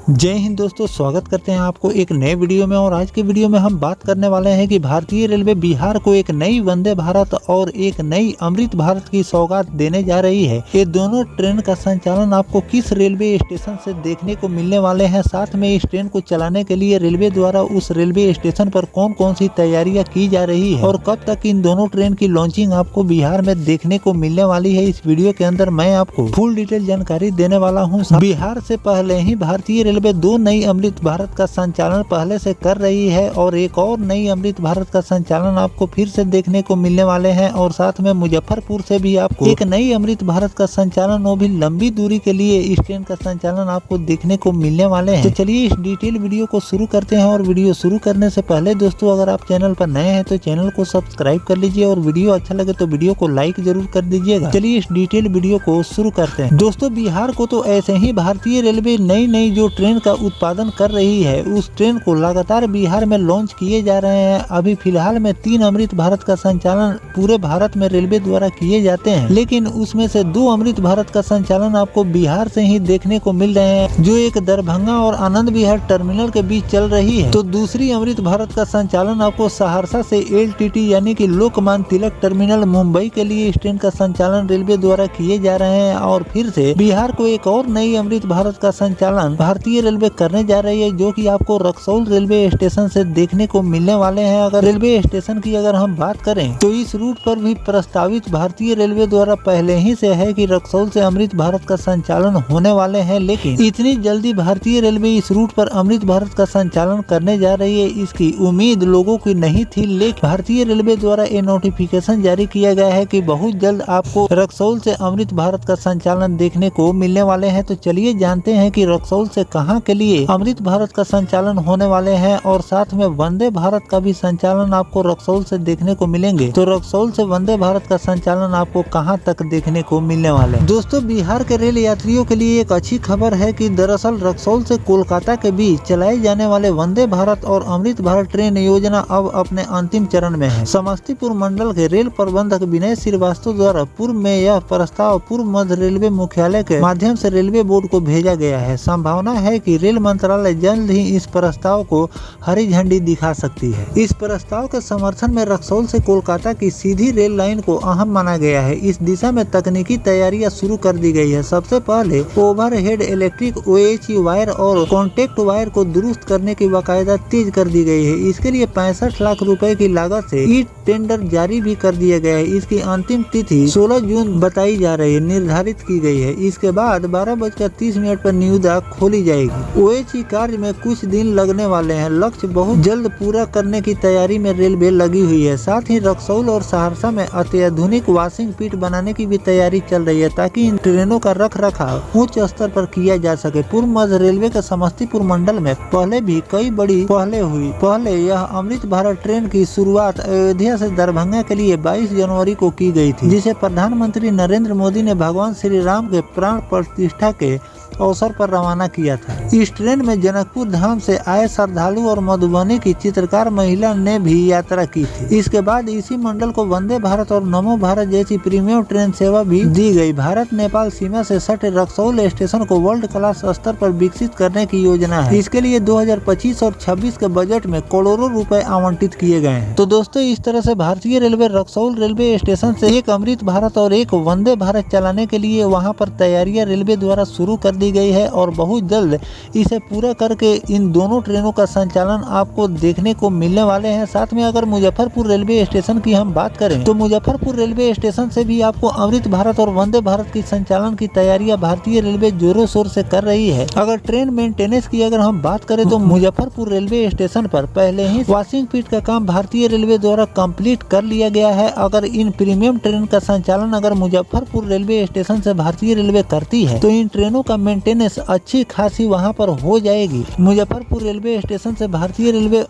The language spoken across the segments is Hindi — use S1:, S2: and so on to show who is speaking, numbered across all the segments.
S1: जय हिंद दोस्तों, स्वागत करते हैं आपको एक नए वीडियो में। और आज के वीडियो में हम बात करने वाले हैं कि भारतीय रेलवे बिहार को एक नई वंदे भारत और एक नई अमृत भारत की सौगात देने जा रही है। ये दोनों ट्रेन का संचालन आपको किस रेलवे स्टेशन से देखने को मिलने वाले हैं, साथ में इस ट्रेन को चलाने के लिए रेलवे द्वारा उस रेलवे स्टेशन पर कौन कौन सी तैयारियां की जा रही है और कब तक इन दोनों ट्रेन की लॉन्चिंग आपको बिहार में देखने को मिलने वाली है। इस वीडियो के अंदर मैं आपको फुल डिटेल जानकारी देने वाला हूँ। बिहार से पहले ही भारतीय रेलवे दो नई अमृत भारत का संचालन पहले से कर रही है और एक और नई अमृत भारत का संचालन आपको फिर से देखने को मिलने वाले हैं। और साथ में मुजफ्फरपुर से भी आपको एक नई अमृत भारत का संचालन, वो भी लंबी दूरी के लिए इस ट्रेन का संचालन आपको देखने को मिलने वाले हैं। तो चलिए इस डिटेल वीडियो को शुरू करते हैं। और वीडियो शुरू करने से पहले दोस्तों, अगर आप चैनल पर नए हैं तो चैनल को सब्सक्राइब कर लीजिए और वीडियो अच्छा लगे तो वीडियो को लाइक जरूर कर दीजिएगा। चलिए इस डिटेल वीडियो को शुरू करते हैं। दोस्तों, बिहार को तो ऐसे ही भारतीय रेलवे नई जो ट्रेन का उत्पादन कर रही है, उस ट्रेन को लगातार बिहार में लॉन्च किए जा रहे हैं। अभी फिलहाल में 3 अमृत भारत का संचालन पूरे भारत में रेलवे द्वारा किए जाते हैं, लेकिन उसमें से 2 अमृत भारत का संचालन आपको बिहार से ही देखने को मिल रहे हैं, जो एक दरभंगा और आनंद विहार टर्मिनल के बीच चल रही है। तो दूसरी अमृत भारत का संचालन आपको सहरसा से LTT यानी कि लोकमान्य तिलक टर्मिनल मुंबई के लिए इस ट्रेन का संचालन रेलवे द्वारा किए जा रहे हैं। और फिर से बिहार को एक और नई अमृत भारत का संचालन भारतीय रेलवे करने जा रही है, जो कि आपको रक्सौल रेलवे स्टेशन से देखने को मिलने वाले हैं। अगर रेलवे स्टेशन की अगर हम बात करें तो इस रूट पर भी प्रस्तावित भारतीय रेलवे द्वारा पहले ही से है कि रक्सौल से अमृत भारत का संचालन होने वाले हैं, लेकिन इतनी जल्दी भारतीय रेलवे इस रूट पर अमृत भारत का संचालन करने जा रही है, इसकी उम्मीद लोगों की नहीं थी। लेकिन भारतीय रेलवे द्वारा ये नोटिफिकेशन जारी किया गया है कि बहुत जल्द आपको रक्सौल से अमृत भारत का संचालन देखने को मिलने वाले हैं। तो चलिए जानते हैं कि रक्सौल से कहां के लिए अमृत भारत का संचालन होने वाले हैं और साथ में वंदे भारत का भी संचालन आपको रक्सौल से देखने को मिलेंगे। तो रक्सौल से वंदे भारत का संचालन आपको कहां तक देखने को मिलने वाले हैं। दोस्तों, बिहार के रेल यात्रियों के लिए एक अच्छी खबर है कि दरअसल रक्सौल से कोलकाता के बीच चलाए जाने वाले वंदे भारत और अमृत भारत ट्रेन योजना अब अपने अंतिम चरण में है। समस्तीपुर मंडल के रेल प्रबंधक विनय श्रीवास्तव द्वारा पूर्व में यह प्रस्ताव पूर्व मध्य रेलवे मुख्यालय के माध्यम से रेलवे बोर्ड को भेजा गया है। संभावना है कि रेल मंत्रालय जल्द ही इस प्रस्ताव को हरी झंडी दिखा सकती है। इस प्रस्ताव के समर्थन में रक्सौल से कोलकाता की सीधी रेल लाइन को अहम माना गया है। इस दिशा में तकनीकी तैयारियां शुरू कर दी गई है। सबसे पहले ओवरहेड इलेक्ट्रिक OHE वायर और कॉन्टेक्ट वायर को दुरुस्त करने की बाकायदा तेज कर दी गई है। इसके लिए 65 लाख रुपए की लागत से ई टेंडर जारी भी कर दिया गया है। इसकी अंतिम तिथि 16 जून बताई जा रही है, निर्धारित की गई है। इसके बाद 12:30 पर निविदा खोली जाएगी। OHE कार्य में कुछ दिन लगने वाले हैं। लक्ष्य बहुत जल्द पूरा करने की तैयारी में रेलवे लगी हुई है। साथ ही रक्सौल और सहरसा में अत्याधुनिक वॉशिंग पिट बनाने की भी तैयारी चल रही है, ताकि इन ट्रेनों का रख रखाव उच्च स्तर पर किया जा सके। पूर्व मध्य रेलवे के समस्तीपुर मंडल में पहले भी कई बड़ी पहले हुई। पहले यह अमृत भारत ट्रेन की शुरुआत अयोध्या से दरभंगा के लिए 22 जनवरी को की गई थी, जिसे प्रधानमंत्री नरेंद्र मोदी ने भगवान श्री राम के प्राण प्रतिष्ठा के अवसर पर रवाना किया था। इस ट्रेन में जनकपुर धाम से आए श्रद्धालु और मधुबनी की चित्रकार महिला ने भी यात्रा की थी। इसके बाद इसी मंडल को वंदे भारत और नमो भारत जैसी प्रीमियम ट्रेन सेवा भी दी गई। भारत नेपाल सीमा से सटे रक्सौल स्टेशन को वर्ल्ड क्लास स्तर पर विकसित करने की योजना है। इसके लिए 2025 और 26 के बजट में करोड़ों रुपए आवंटित किए गए हैं। तो दोस्तों, इस तरह से भारतीय रेलवे रक्सौल रेलवे स्टेशन से एक अमृत भारत और एक वंदे भारत चलाने के लिए वहाँ पर तैयारियां रेलवे द्वारा शुरू कर दी गई है और बहुत जल्द इसे पूरा करके इन दोनों ट्रेनों का संचालन आपको देखने को मिलने वाले हैं। साथ में अगर मुजफ्फरपुर रेलवे स्टेशन की हम बात करें तो मुजफ्फरपुर रेलवे स्टेशन से भी आपको अमृत भारत और वंदे भारत की संचालन की तैयारियां भारतीय रेलवे जोरों शोर से कर रही है। अगर ट्रेन मेंटेनेंस की अगर हम बात करें तो मुजफ्फरपुर रेलवे स्टेशन पर पहले ही वॉशिंग पिट का काम भारतीय रेलवे द्वारा कंप्लीट कर लिया गया है। अगर इन प्रीमियम ट्रेन का संचालन अगर मुजफ्फरपुर रेलवे स्टेशन से भारतीय रेलवे करती है तो इन ट्रेनों का मेंटेनेंस अच्छी खासी वहां पर हो जाएगी। मुजफ्फरपुर रेलवे स्टेशन से भारतीय रेलवे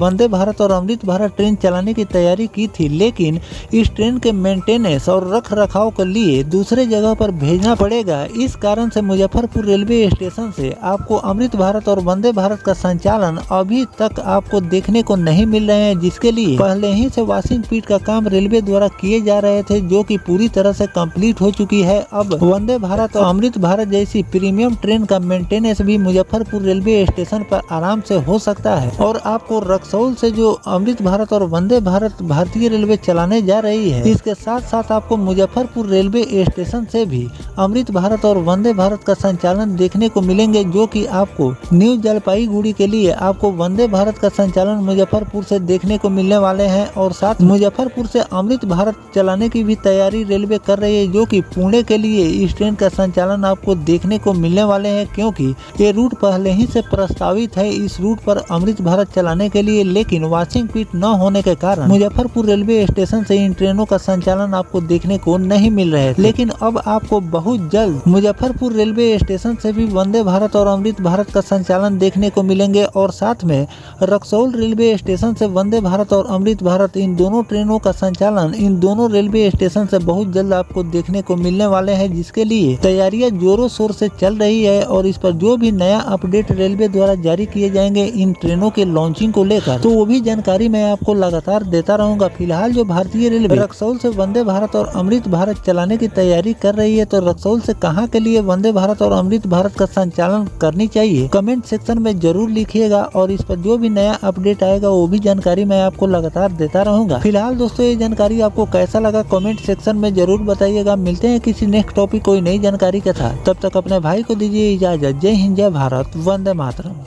S1: वंदे भारत और अमृत भारत ट्रेन चलाने की तैयारी की थी, लेकिन इस ट्रेन के मेंटेनेंस और रख रखाव के लिए दूसरे जगह पर भेजना पड़ेगा। इस कारण से मुजफ्फरपुर रेलवे स्टेशन से आपको अमृत भारत और वंदे भारत का संचालन अभी तक आपको देखने को नहीं मिल रहे हैं, जिसके लिए पहले ही से वॉशिंग पिट का काम रेलवे द्वारा किए जा रहे थे, जो कि पूरी तरह से कंप्लीट हो चुकी है। अब वंदे भारत और अमृत भारत जैसी प्रीमियम ट्रेन का मेंटेनेंस भी मुजफ्फरपुर रेलवे स्टेशन पर आराम से हो सकता है। और आपको रक्सौल से जो अमृत भारत और वंदे भारत भारतीय रेलवे चलाने जा रही है, इसके साथ साथ आपको मुजफ्फरपुर रेलवे स्टेशन से भी अमृत भारत और वंदे भारत का संचालन देखने को मिलेंगे, जो कि आपको न्यू जलपाईगुड़ी के लिए आपको वंदे भारत का संचालन मुजफ्फरपुर से देखने को मिलने वाले हैं। और साथ मुजफ्फरपुर से अमृत भारत चलाने की भी तैयारी रेलवे कर रही है, जो कि पुणे के लिए इस ट्रेन का संचालन आपको देखने को मिलने वाले हैं, क्योंकि ये रूट पहले ही से प्रस्तावित है इस रूट पर अमृत भारत चलाने के लिए, लेकिन वॉशिंग पिट न होने के कारण मुजफ्फरपुर रेलवे स्टेशन से इन ट्रेनों का संचालन आपको देखने को नहीं मिल रहे थे। लेकिन अब आपको बहुत जल्द मुजफ्फरपुर रेलवे स्टेशन से भी वंदे भारत और अमृत भारत का संचालन देखने को मिलेंगे। और साथ में रक्सौल रेलवे स्टेशन से वंदे भारत और अमृत भारत इन दोनों ट्रेनों का संचालन इन दोनों रेलवे स्टेशन से बहुत जल्द आपको देखने को मिलने वाले हैं, जिसके लिए तैयारियां जोरों शोर से चल रही है। और इस पर जो भी नया अपडेट रेलवे द्वारा जारी किए जाएंगे इन ट्रेनों के लॉन्चिंग को लेकर, तो वो भी जानकारी मैं आपको लगातार देता रहूंगा। फिलहाल जो भारतीय रेलवे रक्सौल से वंदे भारत और अमृत भारत चलाने की तैयारी कर रही है, तो रक्सौल से कहां के लिए वंदे भारत और अमृत भारत का संचालन करनी चाहिए, कमेंट सेक्शन में जरूर लिखिएगा। और इस पर जो भी नया अपडेट आएगा वो भी जानकारी मैं आपको लगातार देता रहूंगा। फिलहाल दोस्तों ये जानकारी आपको कैसा लगा कमेंट सेक्शन में जरूर बताइएगा। मिलते हैं किसी नेक्स्ट टॉपिक कोई नई जानकारी के साथ, तब तक अपने भाई को दीजिए इजाजत। जय हिंद, जय भारत, वंदे मातरम।